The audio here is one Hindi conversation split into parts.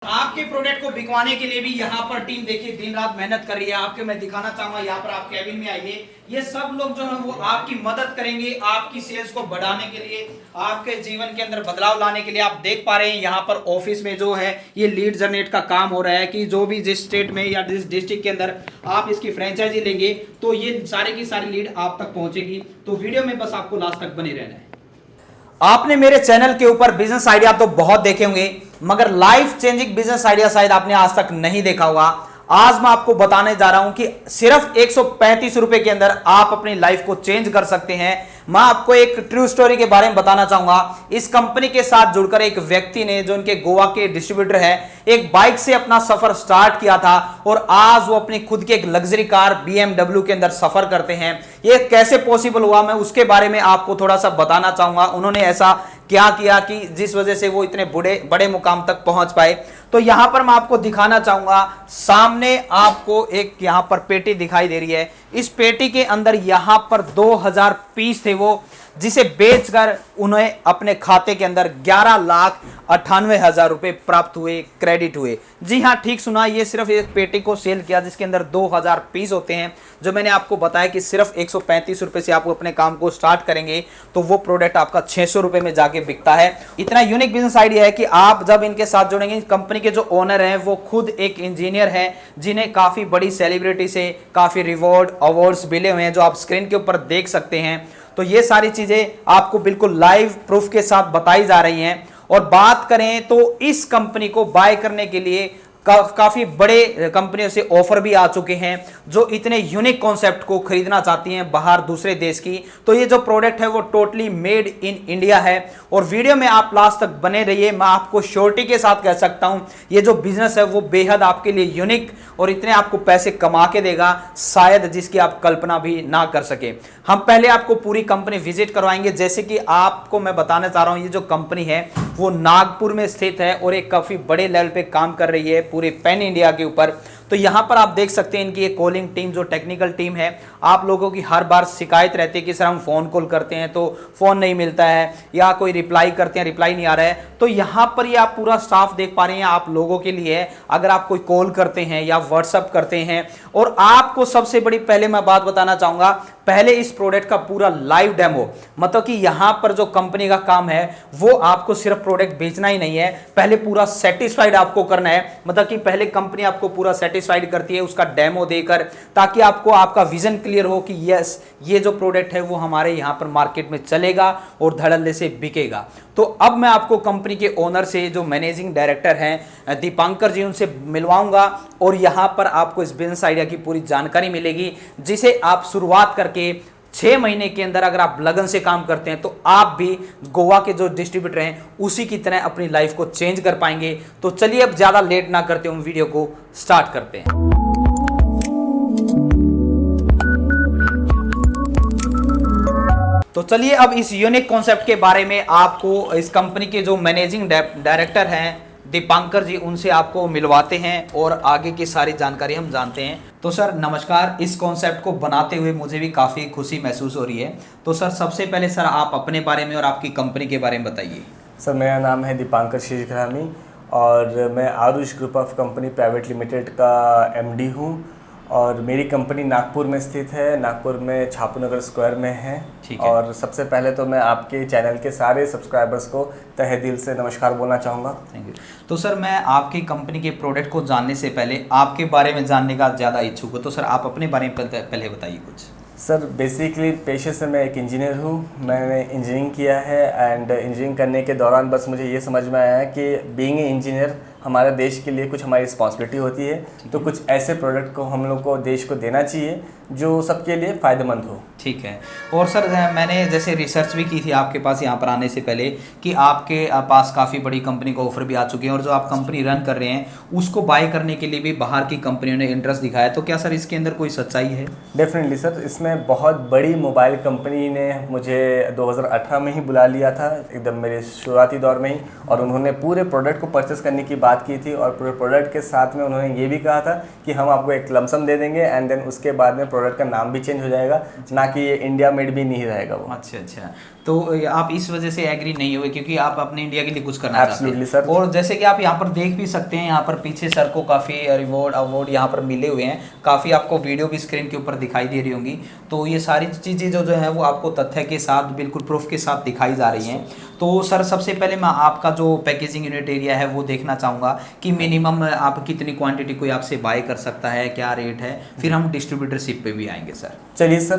आपके प्रोडक्ट को बिकवाने के लिए भी यहाँ पर टीम देखिए दिन रात मेहनत कर रही है। आपके मैं दिखाना चाहूंगा, यहाँ पर आप कैबिन में आइए। ये सब लोग जो है वो आपकी मदद करेंगे आपकी सेल्स को बढ़ाने के लिए, आपके जीवन के अंदर बदलाव लाने के लिए। आप देख पा रहे हैं यहाँ पर ऑफिस में जो है ये लीड जनरेट का काम हो रहा है कि जो भी जिस स्टेट में या जिस डिस्ट्रिक्ट के अंदर आप इसकी फ्रेंचाइजी लेंगे तो ये सारी की सारी लीड आप तक पहुंचेगी। तो वीडियो में बस आपको लास्ट तक बने रहना है। आपने मेरे चैनल के ऊपर बिजनेस आइडिया तो बहुत देखे होंगे, मगर लाइफ चेंजिंग बिजनेस आइडिया शायद आपने आज तक नहीं देखा होगा। आज मैं आपको बताने जा रहा हूं कि सिर्फ 135 रुपए के अंदर आप अपनी लाइफ को चेंज कर सकते हैं। मैं आपको एक ट्रू स्टोरी के बारे में बताना चाहूंगा। इस कंपनी के साथ जुड़कर एक व्यक्ति ने, जो इनके गोवा के डिस्ट्रीब्यूटर है, एक बाइक से अपना सफर स्टार्ट किया था और आज वो अपनी खुद की एक लग्जरी कार BMW के अंदर सफर करते हैं। ये कैसे पॉसिबल हुआ, मैं उसके बारे में आपको थोड़ा सा बताना चाहूंगा। उन्होंने ऐसा क्या किया कि जिस वजह से वो इतने बड़े मुकाम तक पहुंच पाए। तो यहां पर मैं आपको दिखाना चाहूंगा, सामने आपको एक यहां पर पेटी दिखाई दे रही है। इस पेटी के अंदर यहां पर 2000 पीस थे वो, जिसे बेचकर उन्हें अपने खाते के अंदर 11,98,000 रुपए प्राप्त हुए, क्रेडिट हुए। जी हाँ, ठीक सुना, ये सिर्फ एक पेटी को सेल किया जिसके अंदर 2000 पीस होते हैं। जो मैंने आपको बताया कि सिर्फ 135 रुपए से आप अपने काम को स्टार्ट करेंगे तो वो प्रोडक्ट आपका 600 रुपए में जाके बिकता है। इतना यूनिक बिजनेस आइडिया है कि आप जब इनके साथ जुड़ेंगे, कंपनी के जो ओनर हैं वो खुद एक इंजीनियर हैं, जिन्हें काफी बड़ी सेलिब्रिटी से काफी रिवॉर्ड अवार्ड्स मिले हुए हैं, जो आप स्क्रीन के ऊपर देख सकते हैं। तो ये सारी चीजें आपको बिल्कुल लाइव प्रूफ के साथ बताई जा रही हैं। और बात करें तो इस कंपनी को बाय करने के लिए काफी बड़े कंपनियों से ऑफर भी आ चुके हैं, जो इतने यूनिक कॉन्सेप्ट को खरीदना चाहती हैं बाहर दूसरे देश की। तो ये जो प्रोडक्ट है वो टोटली मेड इन इंडिया है। और वीडियो में आप लास्ट तक बने रहिए। मैं आपको श्योरिटी के साथ कह सकता हूं ये जो बिजनेस है वो बेहद आपके लिए यूनिक और इतने आपको पैसे कमा के देगा, शायद जिसकी आप कल्पना भी ना कर सके। हम पहले आपको पूरी कंपनी विजिट करवाएंगे। जैसे कि आपको मैं बताना चाह रहा हूं, ये जो कंपनी है वो नागपुर में स्थित है और एक काफी बड़े लेवल पे काम कर रही है पूरे पैन इंडिया के ऊपर। तो यहां पर आप देख सकते हैं इनकी एक कॉलिंग टीम, जो टेक्निकल टीम है। आप लोगों की हर बार शिकायत रहती है कि सर हम फोन कॉल करते हैं तो फोन नहीं मिलता है, या कोई रिप्लाई करते हैं रिप्लाई नहीं आ रहा है। तो यहां पर ये आप पूरा स्टाफ देख पा रहे हैं आप लोगों के लिए। अगर आप कोई कॉल करते हैं या व्हाट्सअप करते हैं, और आपको सबसे बड़ी पहले मैं बात बताना चाहूंगा, पहले इस प्रोडक्ट का पूरा लाइव डेमो, मतलब कि यहां पर जो कंपनी का काम है वो आपको सिर्फ प्रोडक्ट बेचना ही नहीं है, पहले पूरा सेटिस्फाइड आपको करना है। मतलब कि पहले कंपनी आपको पूरा सेटिस्फाइड करती है उसका डेमो देकर, ताकि आपको आपका विजन क्लियर हो कि यस, ये जो प्रोडक्ट है वो हमारे यहां पर मार्केट में चलेगा और धड़ल्ले से बिकेगा। तो अब मैं आपको कंपनी के ओनर से, जो मैनेजिंग डायरेक्टर हैं दीपांकर जी, उनसे मिलवाऊंगा और यहां पर आपको इस बिजनेस आइडिया की पूरी जानकारी मिलेगी, जिसे आप शुरुआत करके 6 महीने के अंदर अगर आप लगन से काम करते हैं तो आप भी गोवा के जो डिस्ट्रीब्यूटर हैं उसी की तरह अपनी लाइफ को चेंज कर पाएंगे। तो चलिए अब ज्यादा लेट ना करते हुए वीडियो को स्टार्ट करते हैं। तो चलिए अब इस यूनिक कॉन्सेप्ट के बारे में आपको इस कंपनी के जो मैनेजिंग डायरेक्टर हैं दीपांकर जी, उनसे आपको मिलवाते हैं और आगे की सारी जानकारी हम जानते हैं। तो सर नमस्कार। इस कॉन्सेप्ट को बनाते हुए मुझे भी काफ़ी खुशी महसूस हो रही है। तो सर सबसे पहले सर आप अपने बारे में और आपकी कंपनी के बारे में बताइए। सर मेरा नाम है दीपांकर शीशघरामी और मैं Aarush group of company private limited का MD हूँ। और मेरी कंपनी नागपुर में स्थित है, नागपुर में छापूनगर स्क्वायर में है। और सबसे पहले तो मैं आपके चैनल के सारे सब्सक्राइबर्स को तहे दिल से नमस्कार बोलना चाहूँगा। Thank you. तो सर मैं आपकी कंपनी के प्रोडक्ट को जानने से पहले आपके बारे में जानने का ज़्यादा इच्छुक हूँ। तो सर आप अपने बारे में पहले बताइए कुछ। सर बेसिकली पेशे से मैं एक इंजीनियर हूँ। मैंने इंजीनियरिंग किया है एंड इंजीनियरिंग करने के दौरान बस मुझे ये समझ में आया है कि बीइंग ए इंजीनियर हमारे देश के लिए कुछ हमारी रिस्पॉन्सिबिलिटी होती है, तो कुछ ऐसे प्रोडक्ट को हम लोग को देश को देना चाहिए जो सबके लिए फ़ायदेमंद हो। ठीक है। और सर मैंने जैसे रिसर्च भी की थी आपके पास यहाँ पर आने से पहले कि आपके पास काफ़ी बड़ी कंपनी को ऑफर भी आ चुके हैं, और जो आप कंपनी रन कर रहे हैं उसको बाय करने के लिए भी बाहर की कंपनियों ने इंटरेस्ट दिखाया। तो क्या सर इसके अंदर कोई सच्चाई है? डेफिनेटली सर, इसमें बहुत बड़ी मोबाइल कंपनी ने मुझे 2018 में ही बुला लिया था, एकदम मेरे शुरुआती दौर में ही, और उन्होंने पूरे प्रोडक्ट को परचेस करने की बात की थी। और पूरे प्रोडक्ट के साथ में उन्होंने ये भी कहा था कि हम आपको एक लमसम दे देंगे एंड देन उसके बाद में प्रोडक्ट का नाम भी चेंज हो जाएगा, ना कि ये इंडिया मेड भी नहीं रहेगा वो। अच्छा। तो आप इस वजह से एग्री नहीं हुए क्योंकि आप अपने इंडिया के लिए कुछ करना चाहते Absolutely, हैं sir. और जैसे कि आप यहाँ पर देख भी सकते हैं, यहाँ पर पीछे सर को काफ़ी रिवॉर्ड अवार्ड यहाँ पर मिले हुए हैं, काफ़ी आपको वीडियो भी स्क्रीन के ऊपर दिखाई दे रही होंगी। तो ये सारी चीज़ें जो है वो आपको तथ्य के साथ बिल्कुल प्रूफ के साथ दिखाई जा रही हैं। तो सर सबसे पहले मैं आपका जो पैकेजिंग यूनिट एरिया है वो देखना चाहूँगा कि मिनिमम आप कितनी क्वांटिटी कोई आपसे बाय कर सकता है, क्या रेट है, फिर हम डिस्ट्रीब्यूटरशिप पे भी आएंगे सर। चलिए सर,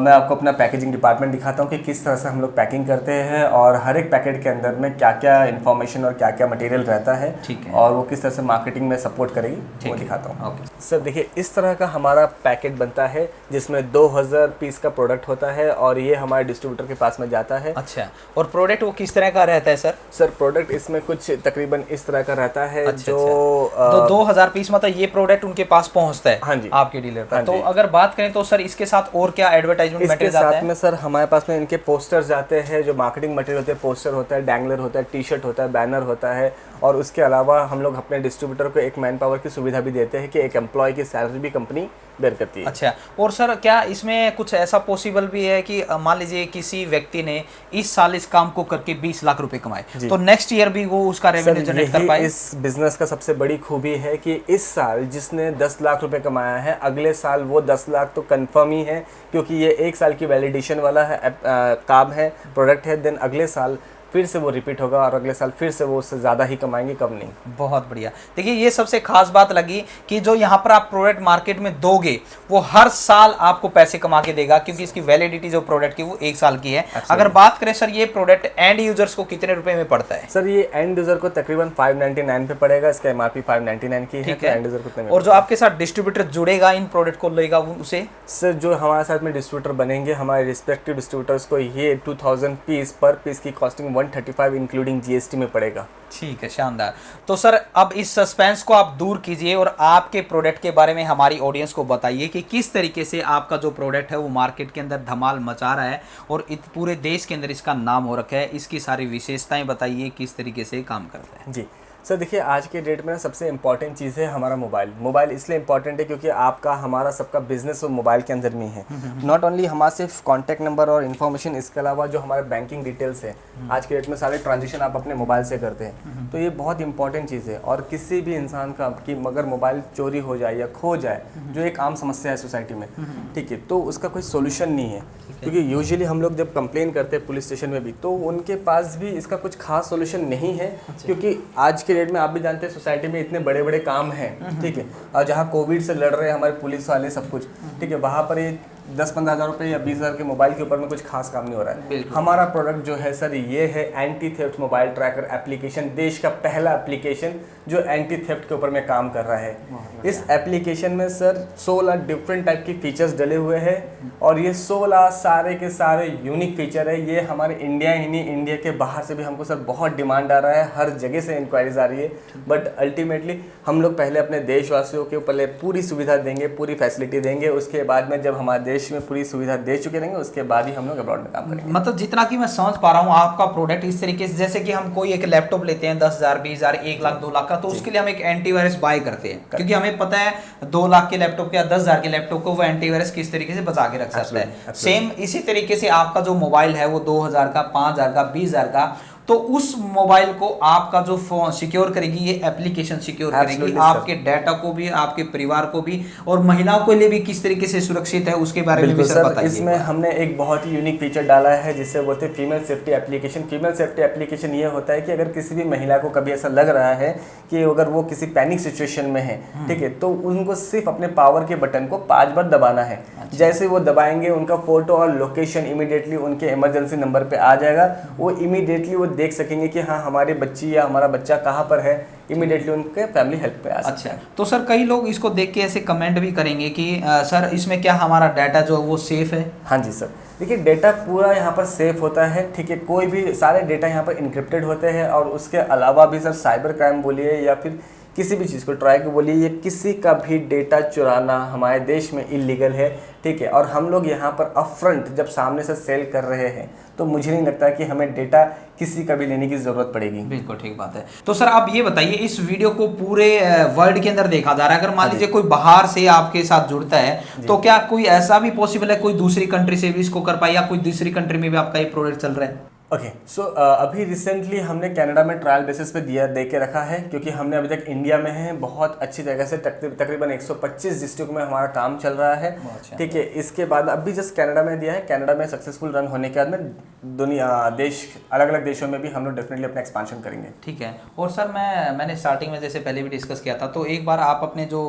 मैं आपको अपना पैकेजिंग डिपार्टमेंट दिखाता हूँ कि किस तरह से हम लोग पैकिंग करते हैं और हर एक पैकेट के अंदर में क्या क्या इन्फॉर्मेशन और क्या क्या मटेरियल रहता है, ठीक है, और वो किस तरह से मार्केटिंग में सपोर्ट करेगी वो दिखाता हूँ। ओके सर देखिए, इस तरह का हमारा पैकेट बनता है जिसमें 2000 पीस का प्रोडक्ट होता है और ये हमारे डिस्ट्रीब्यूटर के पास में जाता है। अच्छा, और प्रोडक्ट वो किस तरह का रहता है सर? सर प्रोडक्ट इसमें कुछ तकरीबन इस तरह का रहता है। अच्छा, तो 2000 पीस मतलब ये प्रोडक्ट उनके पास पहुंचता है? हाँ जी, आपके डीलर पर। तो अगर बात करें तो सर इसके साथ और क्या एडवर्टाइजमेंट मटेरियल जाता है? साथ में सर हमारे पास में इनके पोस्टर्स जाते हैं, जो मार्केटिंग मटेरियल होते हैं, पोस्टर होता है, डैंगलर होता है, टी शर्ट होता है, बैनर होता है, और उसके अलावा हम लोग अपने डिस्ट्रीब्यूटर को एक मैन पावर की सुविधा भी देते हैं कि एक एम्प्लॉय की सैलरी भी कंपनी बेयर करती है। अच्छा, और सर क्या इसमें कुछ ऐसा पॉसिबल भी है कि मान लीजिए किसी व्यक्ति ने इस साल इस काम को करके 20 लाख रुपए कमाए, तो नेक्स्ट ईयर भी वो उसका रेवेन्यू जनरेट कर पाए? इस बिजनेस का सबसे बड़ी खूबी है कि इस साल जिसने 10 लाख रुपए कमाया है, अगले साल वो 10 लाख तो कंफर्म ही है, क्योंकि ये 1 साल की वैलिडेशन वाला है काम है, प्रोडक्ट है। देन अगले साल फिर से वो रिपीट होगा और अगले साल फिर से वो उससे ज़्यादा ही कमाएंगे, कम नहीं। बहुत बढ़िया। देखिए ये सबसे खास बात लगी कि जो यहाँ पर आप प्रोडक्ट मार्केट में दोगे वो हर साल आपको पैसे कमा के देगा, क्योंकि इसकी वैलिडिटी जो प्रोडक्ट की वो 1 साल की है। अगर बात करें सर ये प्रोडक्ट एंड यूजर्स को कितने रुपए में पड़ता है? सर ये एंड यूजर को तकरीबन 599 पे पड़ेगा, इसका एमआरपी 599 की है, तो एंड यूजर को। और जो आपके साथ डिस्ट्रीब्यूटर जुड़ेगा इन प्रोडक्ट को लेगा उसे? सर जो हमारे साथ में डिस्ट्रीब्यूटर बनेंगे, हमारे रिस्पेक्टिव डिस्ट्रीब्यूटर्स को ये 2000 पीस पर पीस की कॉस्टिंग 135 इंक्लूडिंग जीएसटी में पड़ेगा। ठीक है, शानदार। तो सर अब इस सस्पेंस को आप दूर कीजिए और आपके प्रोडक्ट के बारे में हमारी ऑडियंस को बताइए कि किस तरीके से आपका जो प्रोडक्ट है वो मार्केट के अंदर धमाल मचा रहा है और पूरे देश के अंदर इसका नाम हो रखा है। इसकी सारी विशेषताएं बताइए, किस तरीके से काम करता है। जी सर देखिए, आज के डेट में सबसे इम्पॉर्टेंट चीज़ है हमारा मोबाइल। मोबाइल इसलिए इम्पॉर्टेंट है क्योंकि आपका हमारा सबका बिजनेस वो मोबाइल के अंदर में है। नॉट ओनली हमारा सिर्फ कॉन्टैक्ट नंबर और इन्फॉर्मेशन, इसके अलावा जो हमारे बैंकिंग डिटेल्स है, आज के डेट में सारे ट्रांजेक्शन आप अपने मोबाइल से करते हैं, तो ये बहुत इंपॉर्टेंट चीज़ है। और किसी भी इंसान का कि अगर मोबाइल चोरी हो जाए या खो जाए, जो एक आम समस्या है सोसाइटी में, ठीक है, तो उसका कोई सोल्यूशन नहीं है। क्योंकि यूजुअली हम लोग जब कंप्लेन करते हैं पुलिस स्टेशन में भी, तो उनके पास भी इसका कुछ खास सोल्यूशन नहीं है। क्योंकि आज के डेट में आप भी जानते हैं सोसाइटी में इतने बड़े बड़े काम हैं, ठीक है, और जहाँ कोविड से लड़ रहे हैं हमारे पुलिस वाले सब कुछ, ठीक है, वहाँ पर ये 10-15 हज़ार रुपये या 20 हज़ार के मोबाइल के ऊपर में कुछ खास काम नहीं हो रहा है। हमारा प्रोडक्ट जो है सर ये है anti theft mobile tracker application, देश का पहला एप्लीकेशन जो एंटी थेफ्ट के ऊपर में काम कर रहा है। इस एप्लीकेशन में सर 16 डिफरेंट टाइप की फीचर्स डले हुए हैं और ये 16 सारे के सारे यूनिक फीचर है। ये हमारे इंडिया ही नहीं, इंडिया के बाहर से भी हमको सर बहुत डिमांड आ रहा है, हर जगह से इंक्वायरीज आ रही है। बट अल्टीमेटली हम लोग पहले अपने देशवासियों के पहले पूरी सुविधा देंगे, पूरी फैसिलिटी देंगे, उसके बाद में जब हमारे देश में पूरी सुविधा दे चुके रहेंगे उसके बाद ही हम लोग अब्रॉड में काम करेंगे। मतलब जितना कि मैं समझ पा रहा हूँ आपका प्रोडक्ट इस तरीके से, जैसे कि हम कोई एक लैपटॉप लेते हैं 10,000, 20,000, 1 लाख, 2 लाख का, तो उसके लिए हम एक एंटीवायरस बाय करते हैं, क्योंकि हमें पता है 2 लाख के लैपटॉप या 10,000 के लैपटॉप को वो एंटीवायरस किस तरीके से बचा के रख सकता है। सेम इसी तरीके से आपका जो मोबाइल है वो 2,000 का, 5,000 का, 20,000 का, तो उस मोबाइल को आपका जो फोन सिक्योर करेगी, ये एप्लीकेशन सिक्योर करेगी आपके डाटा को भी, आपके परिवार को भी, और महिलाओं के लिए भी किस तरीके से सुरक्षित है उसके बारे में भी सर बताइए। इसमें हमने एक बहुत ही यूनिक फीचर डाला है जिससे बोलते हैं female safety application. Female safety application ये होता है कि अगर किसी भी महिला को कभी ऐसा लग रहा है कि अगर वो किसी पैनिक सिचुएशन में है, ठीक है, तो उनको सिर्फ अपने पावर के बटन को 5 बार दबाना है। जैसे वो दबाएंगे उनका फोटो और लोकेशन इमीडिएटली उनके इमरजेंसी नंबर पे आ जाएगा। वो इमीडिएटली वो देख सकेंगे कि हाँ हमारी बच्ची या हमारा बच्चा कहाँ पर है, इमीडिएटली उनके फैमिली हेल्प पे आ सकते हैं। अच्छा, तो सर कई लोग इसको देख के ऐसे कमेंट भी करेंगे कि सर इसमें क्या हमारा डाटा जो है वो सेफ है? हाँ जी सर, देखिए डेटा पूरा यहाँ पर सेफ होता है, ठीक है, कोई भी सारे डेटा यहाँ पर इनक्रिप्टेड होते हैं और उसके अलावा भी सर साइबर क्राइम बोलिए या फिर किसी भी चीज़ को ट्राई को बोलिए, ये किसी का भी डेटा चुराना हमारे देश में इलीगल है, ठीक है। और हम लोग यहाँ पर अपफ्रंट जब सामने से सेल कर रहे हैं तो मुझे नहीं लगता कि हमें डेटा किसी का भी लेने की ज़रूरत पड़ेगी। बिल्कुल ठीक बात है। तो सर आप ये बताइए, इस वीडियो को पूरे वर्ल्ड के अंदर देखा जा रहा है, अगर मान लीजिए कोई बाहर से आपके साथ जुड़ता है तो क्या कोई ऐसा भी पॉसिबल है कोई दूसरी कंट्री से भी इसको कर पाए, या कोई दूसरी कंट्री में भी आपका ये प्रोडक्ट चल रहा है? ओके सो अभी रिसेंटली हमने कनाडा में ट्रायल बेसिस पे दे के रखा है, क्योंकि हमने अभी तक इंडिया में है बहुत अच्छी जगह से तकरीबन 125 डिस्ट्रिक्ट में हमारा काम चल रहा है, ठीक है। इसके बाद अभी जस्ट कनाडा में दिया है, कनाडा में सक्सेसफुल रन होने के बाद में दुनिया देश अलग अलग देशों में भी हम लोग डेफिनेटली अपना एक्सपांशन करेंगे। ठीक है। और सर मैंने स्टार्टिंग में जैसे पहले भी डिस्कस किया था, तो एक बार आप अपने जो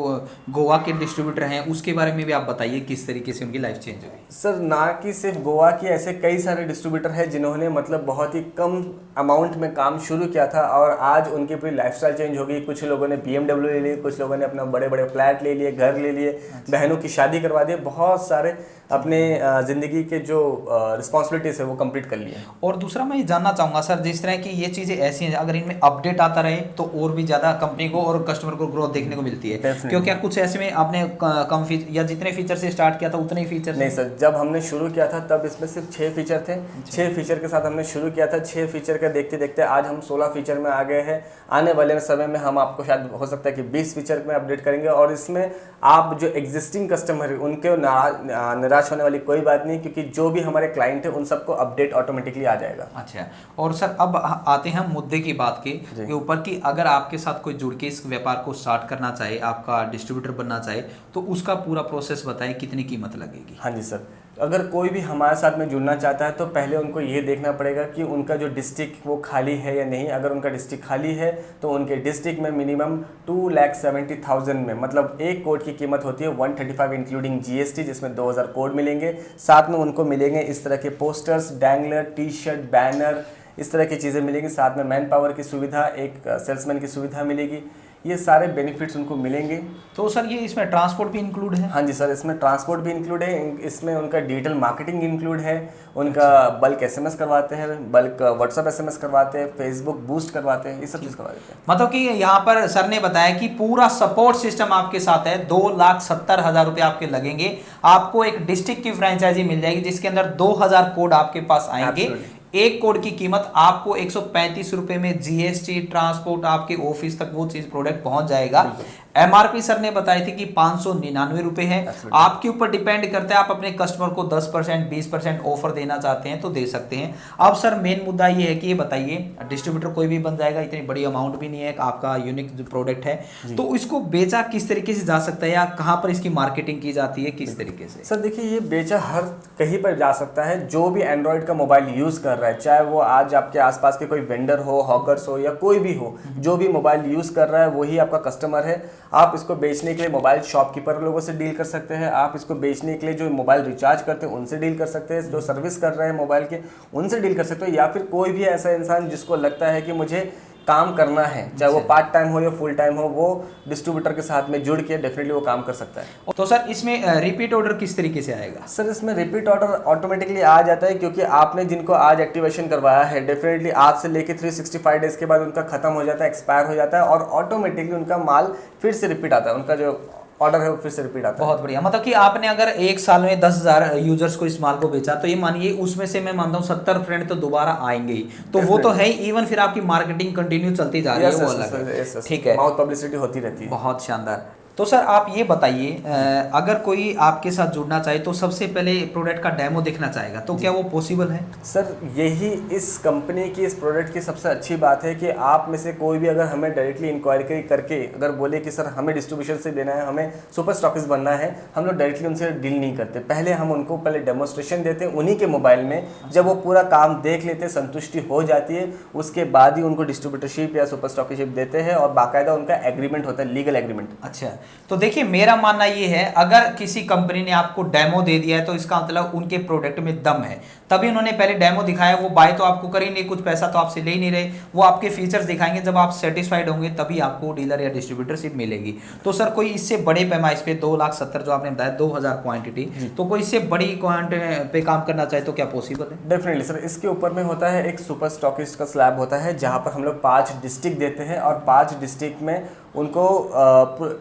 गोवा के डिस्ट्रीब्यूटर हैं उसके बारे में भी आप बताइए किस तरीके से उनकी लाइफ चेंज हुई। सर ना कि सिर्फ गोवा की, ऐसे कई सारे डिस्ट्रीब्यूटर हैं जिन्होंने मतलब बहुत ही कम अमाउंट में काम शुरू किया था और आज उनकी पूरी लाइफस्टाइल चेंज हो गई। कुछ लोगों ने BMW ले लिए, कुछ लोगों ने अपना बड़े बड़े फ्लैट ले लिए, घर ले लिए, बहनों की शादी करवा दी, बहुत सारे अपने ज़िंदगी के जो रिस्पॉन्सिबिलिटीज है वो कंप्लीट कर लिए। और दूसरा मैं ये जानना चाहूँगा सर, जिस तरह की ये चीज़ें ऐसी हैं, अगर इनमें अपडेट आता रहे तो और भी ज़्यादा कंपनी को और कस्टमर को ग्रोथ देखने को मिलती है, क्योंकि कुछ ऐसे में आपने कम या जितने फीचर से स्टार्ट किया था उतने ही फीचर नहीं सर, जब हमने शुरू किया था तब इसमें सिर्फ 6 फीचर थे। 6 फीचर के साथ हमने शुरू किया था। 6 फीचर का देखते देखते आज हम 16 फीचर में आ गए हैं। आने वाले समय में हम आपको शायद हो सकता है कि 20 फीचर में अपडेट करेंगे, और इसमें आप जो एग्जिस्टिंग कस्टमर है उनके निराश होने वाली कोई बात नहीं, क्योंकि जो भी हमारे क्लाइंट है उन सबको अपडेट ऑटोमेटिकली आ जाएगा। अच्छा, और सर अब आते हैं मुद्दे की बात के ऊपर कि अगर आपके साथ कोई जुड़ के इस व्यापार को स्टार्ट करना चाहे, आपका डिस्ट्रीब्यूटर बनना चाहे, तो उसका पूरा प्रोसेस बताएं, कितनी कीमत लगेगी? हाँ जी सर, अगर कोई भी हमारे साथ में जुड़ना चाहता है तो पहले उनको ये देखना पड़ेगा कि उनका जो डिस्ट्रिक्ट वो खाली है या नहीं। अगर उनका डिस्ट्रिक्ट खाली है तो उनके डिस्ट्रिक्ट में मिनिमम 2,70,000 में, मतलब 1 कोड की कीमत होती है 135 इंक्लूडिंग GST, जिसमें 2000 कोड मिलेंगे। साथ में उनको मिलेंगे इस तरह के पोस्टर्स, डैंगलर, टी-शर्ट, बैनर, इस तरह की चीज़ें मिलेंगी। साथ में मैन पावर की सुविधा, एक सेल्समैन की सुविधा मिलेगी। ये सारे बेनिफिट्स उनको मिलेंगे। तो सर ये इसमें ट्रांसपोर्ट भी इंक्लूड है? हाँ जी सर, इसमें ट्रांसपोर्ट भी इंक्लूड है, इसमें उनका डिजिटल मार्केटिंग इंक्लूड है, उनका बल्क SMS करवाते हैं, बल्क व्हाट्सएप SMS करवाते हैं, फेसबुक बूस्ट करवाते हैं, ये सब चीज़ करवा देते हैं। मतलब कि यहाँ पर सर ने बताया कि पूरा सपोर्ट सिस्टम आपके साथ है। 2,70,000 रुपये आपके लगेंगे, आपको एक डिस्ट्रिक्ट की फ्रेंचाइजी मिल जाएगी जिसके अंदर 2000 कोड आपके पास आएंगे। 1 कोड की कीमत आपको 135 रुपए में GST, ट्रांसपोर्ट, आपके ऑफिस तक वो चीज प्रोडक्ट पहुंच जाएगा। MRP सर ने बताई थी कि 599 रुपए है। आपके ऊपर डिपेंड करता है, आप अपने कस्टमर को 10%, 20% ऑफर देना चाहते हैं तो दे सकते हैं। अब सर मेन मुद्दा ये है कि ये बताइए, डिस्ट्रीब्यूटर कोई भी बन जाएगा, इतनी बड़ी अमाउंट भी नहीं है, आपका यूनिक जो प्रोडक्ट है, तो इसको बेचा किस तरीके से जा सकता है, या कहाँ पर इसकी मार्केटिंग की जाती है, किस तरीके से? सर देखिए, ये बेचा हर कहीं पर जा सकता है। जो भी एंड्रॉइड का मोबाइल यूज कर रहा है, चाहे वो आज आपके आसपास के कोई वेंडर हो, हॉकर्स हो, या कोई भी हो, जो भी मोबाइल यूज कर रहा है वही आपका कस्टमर है। आप इसको बेचने के लिए मोबाइल शॉपकीपर लोगों से डील कर सकते हैं। आप इसको बेचने के लिए जो मोबाइल रिचार्ज करते हैं उनसे डील कर सकते हैं, जो सर्विस कर रहे हैं मोबाइल के उनसे डील कर सकते हो, या फिर कोई भी ऐसा इंसान जिसको लगता है कि मुझे काम करना है, चाहे वो पार्ट टाइम हो या फुल टाइम हो, वो डिस्ट्रीब्यूटर के साथ में जुड़ के डेफिनेटली वो काम कर सकता है। तो सर इसमें रिपीट ऑर्डर किस तरीके से आएगा? सर इसमें रिपीट ऑर्डर ऑटोमेटिकली आ जाता है, क्योंकि आपने जिनको आज एक्टिवेशन करवाया है, डेफिनेटली आज से लेके 365 डेज के बाद उनका खत्म हो जाता है, एक्सपायर हो जाता है, और ऑटोमेटिकली उनका माल फिर से रिपीट आता है, उनका जो ऑर्डर है वो फिर से रिपीट आता है। बहुत बढ़िया। मतलब कि आपने अगर 1 साल में 10,000 यूजर्स को इस माल को बेचा, तो ये मानिए उसमें से मैं मानता हूँ 70 फ्रेंड तो दोबारा आएंगे ही, तो वो तो है ही। इवन फिर आपकी मार्केटिंग कंटिन्यू चलती जा रही है, वो अलग है। ठीक है, माउथ पब्लिसिटी होती रहती है। बहुत शानदार। तो सर आप ये बताइए, अगर कोई आपके साथ जुड़ना चाहे तो सबसे पहले प्रोडक्ट का डेमो देखना चाहेगा, तो क्या वो पॉसिबल है? सर यही इस कंपनी की, इस प्रोडक्ट की सबसे अच्छी बात है कि आप में से कोई भी अगर हमें डायरेक्टली इंक्वायरी करके अगर बोले कि सर हमें डिस्ट्रीब्यूशन से देना है, हमें सुपर स्टॉकिस्ट बनना है, हम लोग डायरेक्टली उनसे डील नहीं करते। पहले हम उनको पहले डेमोस्ट्रेशन देते हैं उन्हीं के मोबाइल में। जब वो पूरा काम देख लेते, संतुष्टि हो जाती है, उसके बाद ही उनको डिस्ट्रीब्यूटरशिप या सुपर स्टॉकिशिप देते हैं, और बाकायदा उनका एग्रीमेंट होता है, लीगल एग्रीमेंट। अच्छा, तो देखिए मेरा मानना ये है, अगर किसी कंपनी ने आपको डेमो दे दिया है तो इसका मतलब उनके प्रोडक्ट में दम है, तभी उन्होंने पहले डेमो दिखाया। वो बाय तो आपको कर ही नहीं, कुछ पैसा तो आपसे ले ही नहीं रहे, वो आपके फीचर्स दिखाएंगे। जब आप सेटिस्फाइड होंगे तभी आपको डीलर या डिस्ट्रीब्यूटरशिप मिलेगी। तो सर कोई इससे बड़े पैमाइश पे 2,70,000 जो आपने बताया, 2000 क्वांटिटी, तो कोई इससे बड़ी क्वांटिटी पे काम करना चाहे तो क्या पॉसिबल है? डेफिनेटली सर, इसके ऊपर में होता है एक सुपर स्टॉकिस्ट का स्लैब होता है, जहाँ पर हम लोग 5 डिस्ट्रिक्ट देते हैं, और 5 डिस्ट्रिक्ट में उनको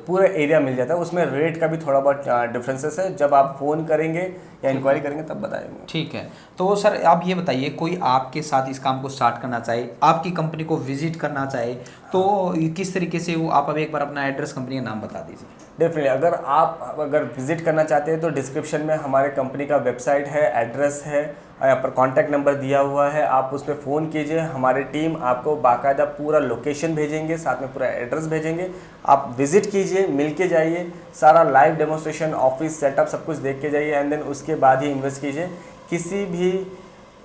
पूरा एरिया मिल जाता है। उसमें रेट का भी थोड़ा बहुत डिफरेंसेस है, जब आप फ़ोन करेंगे या इंक्वायरी करेंगे तब बताएंगे। ठीक है। तो सर आप ये बताइए, कोई आपके साथ इस काम को स्टार्ट करना चाहे, आपकी कंपनी को विजिट करना चाहे, तो किस तरीके से वो, आप अभी एक बार अपना एड्रेस, कंपनी का नाम बता दीजिए। डेफिनेटली, अगर विजिट करना चाहते हैं तो डिस्क्रिप्शन में हमारे कंपनी का वेबसाइट है, एड्रेस है, यहाँ पर कॉन्टैक्ट नंबर दिया हुआ है, आप उस पर फ़ोन कीजिए। हमारी टीम आपको बाकायदा पूरा लोकेशन भेजेंगे, साथ में पूरा एड्रेस भेजेंगे। आप विजिट कीजिए, मिल के जाइए, सारा लाइव डेमोस्ट्रेशन, ऑफिस सेटअप सब कुछ देख के जाइए, एंड देन उसके बाद ही इन्वेस्ट कीजिए। किसी भी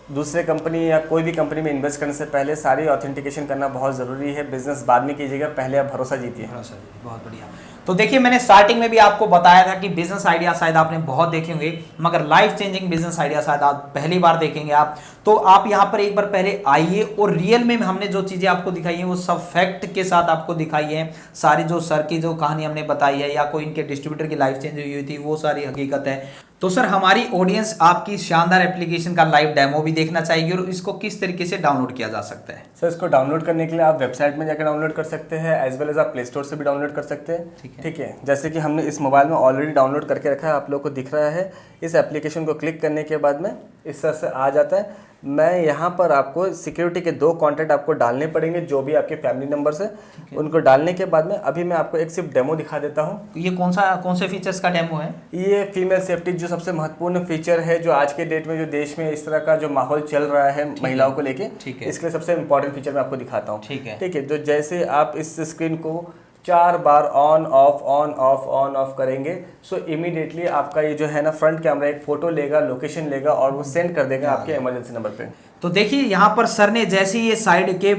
दूसरे कंपनी या कोई भी कंपनी में इन्वेस्ट करने से पहले सारी ऑथेंटिकेशन करना बहुत ज़रूरी है। बिजनेस बाद में कीजिएगा, पहले आप भरोसा जीतिए। बहुत बढ़िया। तो देखिए, मैंने स्टार्टिंग में भी आपको बताया था कि बिजनेस आइडिया शायद आपने बहुत देखे होंगे, मगर लाइफ चेंजिंग बिजनेस आइडिया शायद आप पहली बार देखेंगे। आप तो आप यहाँ पर एक बार पहले आइए, और रियल में हमने जो चीज़ें आपको दिखाई हैं वो सब फैक्ट के साथ आपको दिखाई है। सारी जो सर की जो कहानी हमने बताई है, या कोई इनके डिस्ट्रीब्यूटर की लाइफ चेंज हुई थी, वो सारी हकीकत है। तो सर, हमारी ऑडियंस आपकी शानदार एप्लीकेशन का लाइव डेमो भी देखना चाहेगी, और इसको किस तरीके से डाउनलोड किया जा सकता है? सर, इसको डाउनलोड करने के लिए आप वेबसाइट में जाकर डाउनलोड कर सकते हैं, एज वेल एज आप प्ले स्टोर से भी डाउनलोड कर सकते हैं। ठीक है। जैसे कि हमने इस मोबाइल में ऑलरेडी डाउनलोड करके रखा है, आप लोग को दिख रहा है। इस एप्लीकेशन को क्लिक करने के बाद में इस तरह से आ जाता है। मैं यहाँ पर आपको सिक्योरिटी के 2 कॉन्टैक्ट आपको डालने पड़ेंगे, जो भी आपके फैमिली नंबर्स है, उनको डालने के बाद में अभी मैं आपको एक सिर्फ डेमो दिखा देता हूँ। ये कौन से फीचर्स का डेमो है? ये फीमेल सेफ्टी जो सबसे महत्वपूर्ण फीचर है, जो आज के डेट में जो देश में इस तरह का जो माहौल चल रहा है महिलाओं को लेके, इसके लिए सबसे इंपॉर्टेंट फीचर मैं आपको दिखाता हूँ। ठीक है। तो जैसे आप इस स्क्रीन को 4 बार ऑन ऑफ करेंगे, सो इमीडिएटली आपका ये जो है ना फ्रंट कैमरा एक फोटो लेगा, लोकेशन लेगा, और वो सेंड कर देगा आपके इमरजेंसी नंबर पे। तो देखिए, यहाँ पर सर ने जैसे ये साइड के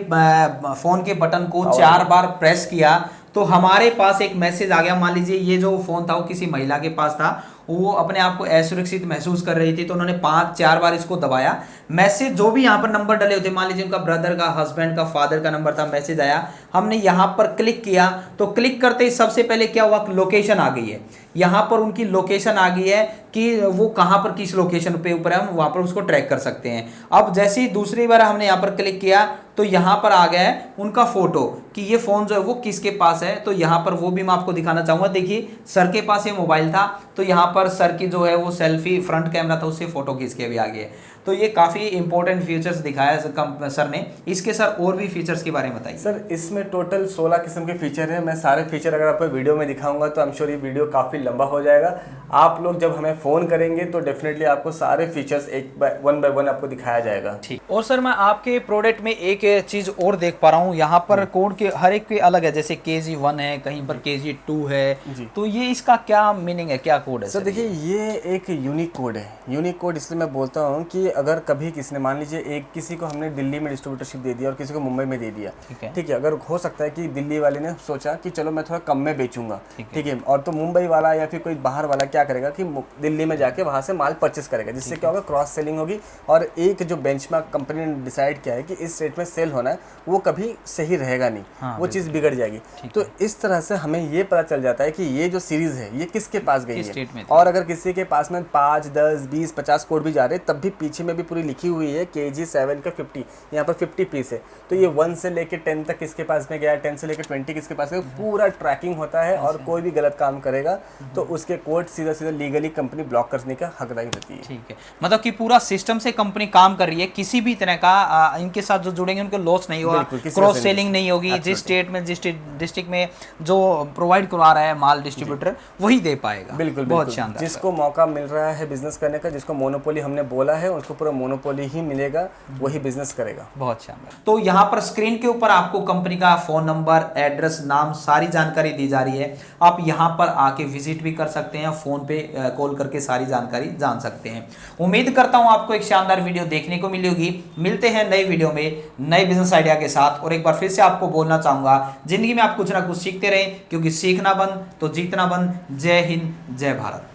फोन के बटन को 4 बार प्रेस किया, तो हमारे पास एक मैसेज आ गया। मान लीजिए ये जो फोन था वो किसी महिला के पास था, वो अपने आप को असुरक्षित महसूस कर रही थी, तो उन्होंने 4 बार इसको दबाया। मैसेज जो भी यहाँ पर नंबर डले होते, मान लीजिए उनका ब्रदर का, हस्बैंड का, फादर का नंबर था, मैसेज आया, हमने यहाँ पर क्लिक किया, तो क्लिक करते ही सबसे पहले क्या हुआ, लोकेशन आ गई है। यहाँ पर उनकी लोकेशन आ गई है कि वो कहाँ पर, किस लोकेशन पे ऊपर है, हम वहाँ पर उसको ट्रैक कर सकते हैं। अब जैसे ही दूसरी बार हमने यहाँ पर क्लिक किया, तो यहाँ पर आ गया है उनका फोटो कि ये फ़ोन जो है वो किसके पास है। तो यहाँ पर वो भी मैं आपको दिखाना चाहूँगा। देखिए, सर के पास ये मोबाइल था, तो यहाँ पर सर की जो है वो सेल्फी फ्रंट कैमरा था, उससे फ़ोटो खींच के भी आ गया। तो ये काफ़ी इंपॉर्टेंट फीचर्स दिखाया सर ने। इसके सर और भी फीचर्स के बारे में बताइए। सर, इसमें टोटल 16 किस्म के फीचर हैं। मैं सारे फीचर अगर आपको वीडियो में दिखाऊंगा तो आई एम श्योर ये वीडियो काफ़ी लंबा हो जाएगा। आप लोग जब हमें फ़ोन करेंगे तो डेफिनेटली आपको सारे फीचर्स वन बाय वन आपको दिखाया जाएगा। ठीक। और सर, मैं आपके प्रोडक्ट में एक चीज़ और देख पा रहा हूँ, यहाँ पर कोड के हर एक के अलग है, जैसे KG1 है, कहीं पर KG2 है, तो ये इसका क्या मीनिंग है, क्या कोड है? सर देखिए, ये एक यूनिक कोड है। यूनिक कोड इसलिए मैं बोलता हूँ कि अगर कभी किसी ने, मान लीजिए किसी को हमने दिल्ली में डिस्ट्रीब्यूटरशिप दे दिया और किसी को मुंबई में दे दिया, ठीक है, अगर हो सकता है कि दिल्ली वाले ने सोचा कि चलो मैं थोड़ा कम में बेचूंगा, ठीक है, और तो मुंबई वाला या फिर कोई बाहर वाला क्या करेगा कि दिल्ली में जाके वहाँ से माल परचेस करेगा, जिससे क्या होगा, क्रॉस सेलिंग होगी। और एक जो बेंचमार्क कंपनी ने डिसाइड किया है कि इस रेट में सेल होना है, वो कभी सही रहेगा नहीं, वो चीज़ बिगड़ जाएगी। तो इस तरह से हमें ये पता चल जाता है कि ये जो सीरीज़ है ये किसके पास गई है। और अगर किसी के पास में 5, 10, 20, 50 कोड भी जा रहे हैं, तब भी पीछे में भी पूरी लिखी हुई है KG7 का 50, यहाँ पर 50 पीस है। तो ये 1 से लेके 10 तक किसके पास में गया है, 10 से लेके 20 किसके पास है, पूरा ट्रैकिंग होता है। और कोई भी गलत काम करेगा तो उसके कोड सीधा सीधा लीगली कंपनी ब्लॉक करने का हकदारी होती है। ठीक है, मतलब कि पूरा सिस्टम से कंपनी काम कर रही है, किसी भी तरह का इनके साथ जो जुड़ेंगे उनको लॉस नहीं होगा, क्रॉस सेलिंग नहीं होगी। जिस स्टेट में, जिस डिस्ट्रिक्ट में जो प्रोवाइड करवा रहा है माल डिस्ट्रीब्यूटर, वही दे पाएगा। बिल्कुल, बहुत शानदार। जिसको मौका मिल रहा है बिजनेस करने का, जिसको मोनोपोली हमने बोला है, उसको पूरा मोनोपोली ही मिलेगा, वही बिजनेस करेगा। बहुत शानदार। तो यहाँ पर स्क्रीन के ऊपर आपको कंपनी का फोन नंबर, एड्रेस, नाम, सारी जानकारी दी जा रही है। आप यहाँ पर आके विजिट भी कर सकते हैं, फोन पे कॉल करके सारी जानकारी जान सकते हैं। उम्मीद करता हूँ आपको एक शानदार वीडियो देखने को मिली होगी। मिलते हैं नई वीडियो में नए बिजनेस आइडिया के साथ। और एक बार फिर से आपको बोलना चाहूंगा, जिंदगी में आप कुछ ना कुछ सीखते रहें, क्योंकि सीखना बंद तो जीतना बंद। जय हिंद, जय भारत।